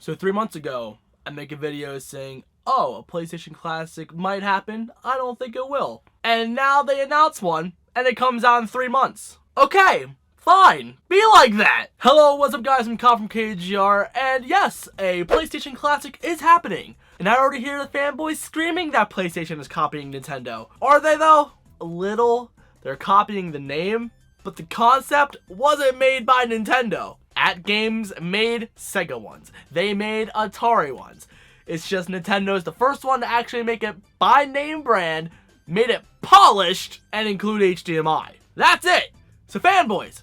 So 3 months ago, I make a video saying, oh, a PlayStation Classic might happen. I don't think it will. And now they announce one, and it comes out in 3 months. Okay, fine. Be like that. Hello, what's up guys? I'm Kyle from KGR, and yes, a PlayStation Classic is happening. And I already hear the fanboys screaming that PlayStation is copying Nintendo. Are they though? A little. They're copying the name, but the concept wasn't made by Nintendo. At Games made Sega ones. They made Atari ones. It's just Nintendo's the first one to actually make it by name brand, made it polished, and include HDMI. That's it. So fanboys,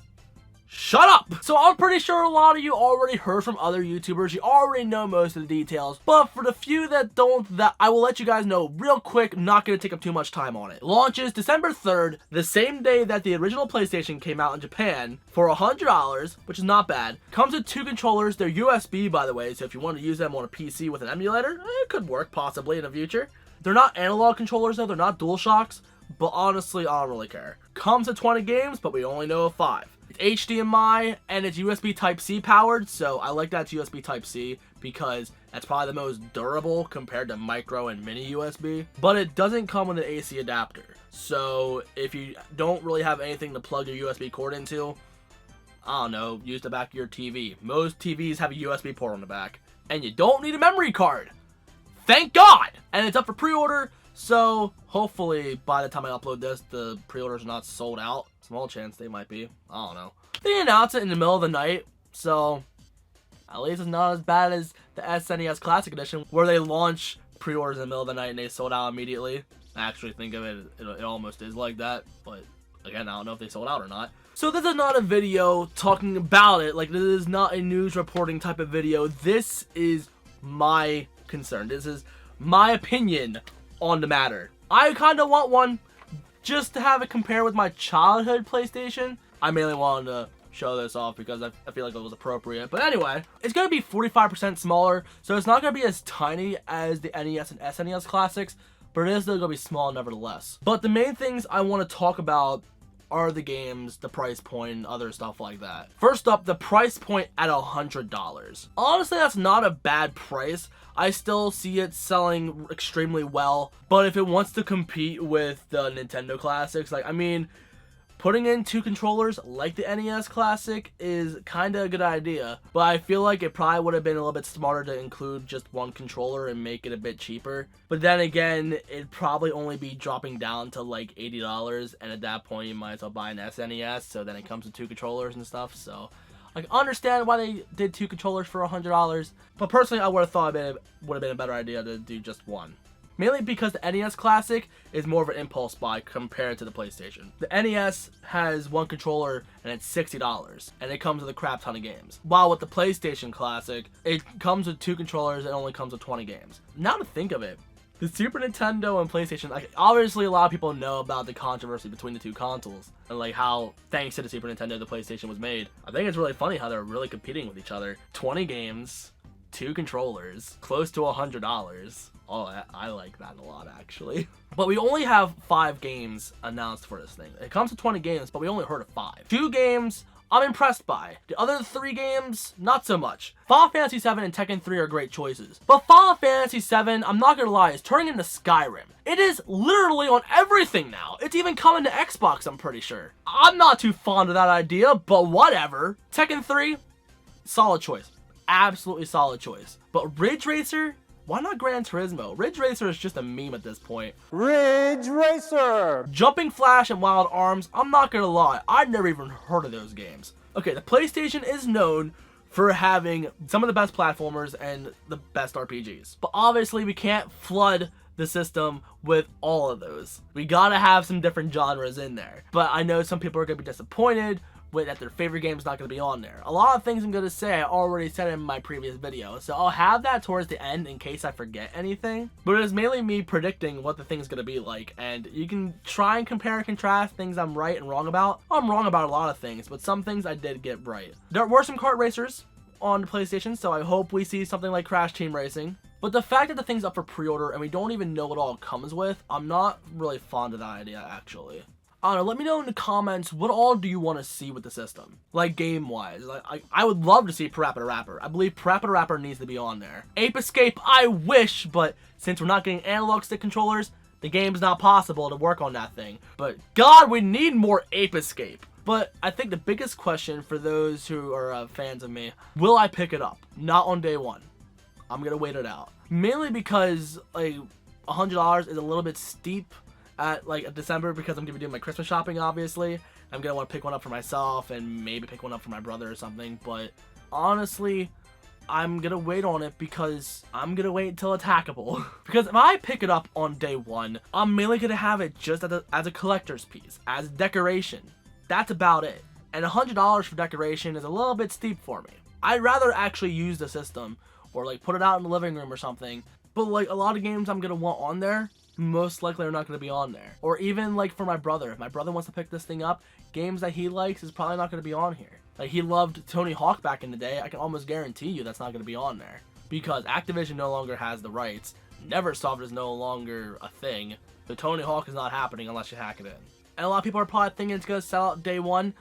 shut up! So I'm pretty sure a lot of you already heard from other YouTubers, you already know most of the details, but for the few that don't, that I will let you guys know real quick, not gonna take up too much time on it. Launches December 3rd, the same day that the original PlayStation came out in Japan, for $100, which is not bad. Comes with 2 controllers, they're USB by the way, so if you want to use them on a PC with an emulator, it could work possibly in the future. They're not analog controllers though, they're not DualShocks, but honestly, I don't really care. Comes with 20 games, but we only know of 5. It's HDMI and it's USB Type-C powered, so I like that it's USB Type-C because that's probably the most durable compared to micro and mini USB. But it doesn't come with an AC adapter, so if you don't really have anything to plug your USB cord into, I don't know, use the back of your TV. Most TVs have a USB port on the back, and you don't need a memory card. Thank God! And it's up for pre-order, so hopefully by the time I upload this, the pre-orders are not sold out. Small chance they might be. I don't know. They announced it in the middle of the night, so at least it's not as bad as the SNES Classic Edition, where they launch pre-orders in the middle of the night and they sold out immediately. I actually think of it, it almost is like that, but again, I don't know if they sold out or not. So this is not a video talking about it, like this is not a news reporting type of video. This is my concern. This is my opinion on the matter. I kind of want one just to have it compare with my childhood PlayStation. I mainly wanted to show this off because I feel like it was appropriate. But anyway, it's going to be 45% smaller, so it's not going to be as tiny as the NES and SNES classics, but it is still going to be small nevertheless. But the main things I want to talk about are the games, the price point, and other stuff like that. First up, the price point at $100. Honestly, that's not a bad price. I still see it selling extremely well, but if it wants to compete with the Nintendo classics, like, I mean, putting in 2 controllers like the NES Classic is kind of a good idea, but I feel like it probably would have been a little bit smarter to include just 1 controller and make it a bit cheaper. But then again, it'd probably only be dropping down to like $80, and at that point you might as well buy an SNES, so then it comes with 2 controllers and stuff, so I can understand why they did 2 controllers for $100, but personally I would have thought it would have been a better idea to do just 1. Mainly because the NES Classic is more of an impulse buy compared to the PlayStation. The NES has 1 controller and it's $60, and it comes with a crap ton of games. While with the PlayStation Classic, it comes with 2 controllers and only comes with 20 games. Now to think of it, the Super Nintendo and PlayStation, like, obviously a lot of people know about the controversy between the 2 consoles, and like how, thanks to the Super Nintendo, the PlayStation was made. I think it's really funny how they're really competing with each other. 20 games, 2 controllers, close to $100. Oh, I like that a lot, actually. But we only have 5 games announced for this thing. It comes with 20 games, but we only heard of 5. 2 games, I'm impressed by. The other 3 games, not so much. Final Fantasy 7 and Tekken 3 are great choices. But Final Fantasy 7, I'm not gonna lie, is turning into Skyrim. It is literally on everything now. It's even coming to Xbox, I'm pretty sure. I'm not too fond of that idea, but whatever. Tekken 3, solid choice. Absolutely solid choice. But Ridge Racer? Why not Gran Turismo? Ridge Racer is just a meme at this point. Ridge Racer! Jumping Flash and Wild Arms, I'm not gonna lie, I'd never even heard of those games. Okay, the PlayStation is known for having some of the best platformers and the best RPGs. But obviously we can't flood the system with all of those. We gotta have some different genres in there. But I know some people are gonna be disappointed that their favorite game is not going to be on there. A lot of things I'm going to say I already said in my previous video, so I'll have that towards the end in case I forget anything. But it's mainly me predicting what the thing's going to be like, and you can try and compare and contrast things I'm right and wrong about. I'm wrong about a lot of things, but some things I did get right. There were some kart racers on the PlayStation, so I hope we see something like Crash Team Racing. But the fact that the thing's up for pre-order and we don't even know what all it comes with, I'm not really fond of that idea, actually. I don't know, let me know in the comments, what all do you want to see with the system? Like, game-wise. Like, I would love to see Parappa the Rapper. I believe Parappa the Rapper needs to be on there. Ape Escape, I wish, but since we're not getting analog stick controllers, the game's not possible to work on that thing. But, God, we need more Ape Escape. But I think the biggest question for those who are fans of me, will I pick it up? Not on day one. I'm gonna wait it out. Mainly because, like, $100 is a little bit steep at like December, because I'm gonna be doing my Christmas shopping, obviously. I'm gonna want to pick one up for myself and maybe pick one up for my brother or something. But honestly, I'm gonna wait on it because I'm gonna wait until it's hackable. Because if I pick it up on day one, I'm mainly gonna have it just as a collector's piece, as a decoration. That's about it. And $100 for decoration is a little bit steep for me. I'd rather actually use the system or like put it out in the living room or something. But like a lot of games I'm gonna want on there, most likely are not going to be on there. Or even like for my brother, if my brother wants to pick this thing up, games that he likes is probably not going to be on here. Like, he loved Tony Hawk back in the day. I can almost guarantee you that's not going to be on there, because Activision no longer has the rights. Neversoft is no longer a thing. So Tony Hawk is not happening unless you hack it in. And a lot of people are probably thinking it's going to sell out day one.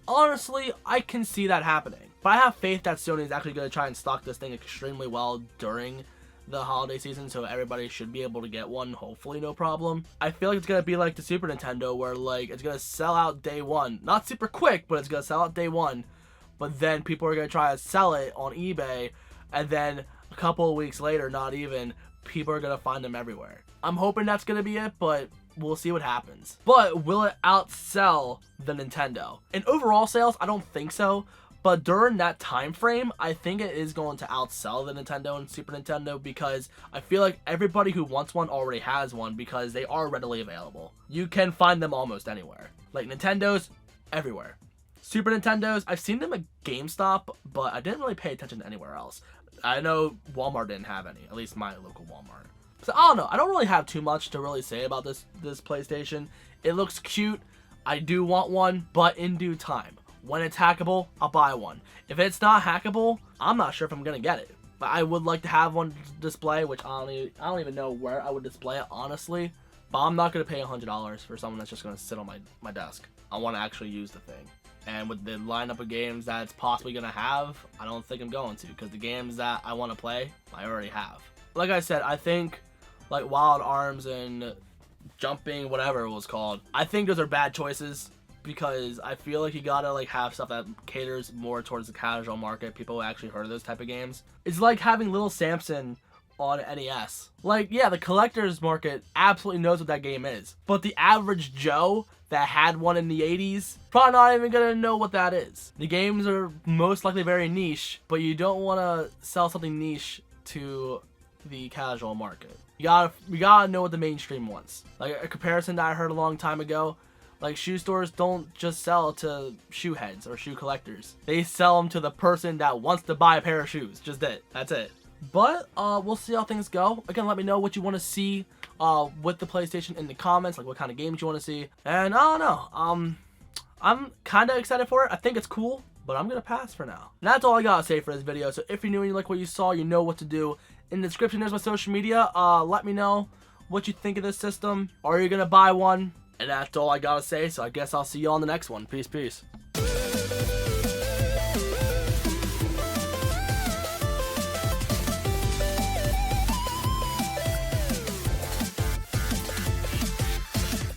Honestly, I can see that happening. But I have faith that Sony is actually going to try and stock this thing extremely well during the holiday season, so everybody should be able to get one, hopefully no problem. I feel like it's gonna be like the Super Nintendo, where like it's gonna sell out day one, not super quick, but it's gonna sell out day one, but then people are gonna try to sell it on eBay, and then a couple of weeks later, not even, people are gonna find them everywhere. I'm hoping that's gonna be it, but we'll see what happens. But will it outsell the Nintendo? In overall sales, I don't think so. But during that time frame, I think it is going to outsell the Nintendo and Super Nintendo, because I feel like everybody who wants one already has one, because they are readily available. You can find them almost anywhere. Like Nintendos, everywhere. Super Nintendos, I've seen them at GameStop, but I didn't really pay attention to anywhere else. I know Walmart didn't have any, at least my local Walmart. So I don't know, I don't really have too much to really say about this PlayStation. It looks cute, I do want one, but in due time. When it's hackable, I'll buy one. If it's not hackable, I'm not sure if I'm gonna get it. But I would like to have one display, which I don't even know where I would display it, honestly. But I'm not gonna pay $100 for someone that's just gonna sit on my desk. I want to actually use the thing. And with the lineup of games that it's possibly gonna have, I don't think I'm going to, because the games that I want to play, I already have. Like I said, I think like Wild Arms and Jumping, whatever it was called, I think those are bad choices. Because I feel like you gotta like have stuff that caters more towards the casual market, people who actually heard of those type of games. It's like having Little Samson on NES. Like, yeah, the collector's market absolutely knows what that game is, but the average Joe that had one in the 80s probably not even gonna know what that is. The games are most likely very niche, but you don't want to sell something niche to the casual market. You gotta know what the mainstream wants. Like a comparison that I heard a long time ago, like, shoe stores don't just sell to shoe heads or shoe collectors. They sell them to the person that wants to buy a pair of shoes. Just it. That's it. But we'll see how things go. Again, let me know what you want to see with the PlayStation in the comments, like what kind of games you want to see. And I don't know. I'm kind of excited for it. I think it's cool, but I'm going to pass for now. And that's all I got to say for this video. So if you're new and you like what you saw, you know what to do. In the description, there's my social media. Let me know what you think of this system. Are you going to buy one? And that's all I gotta say, so I guess I'll see you on the next one. Peace, peace.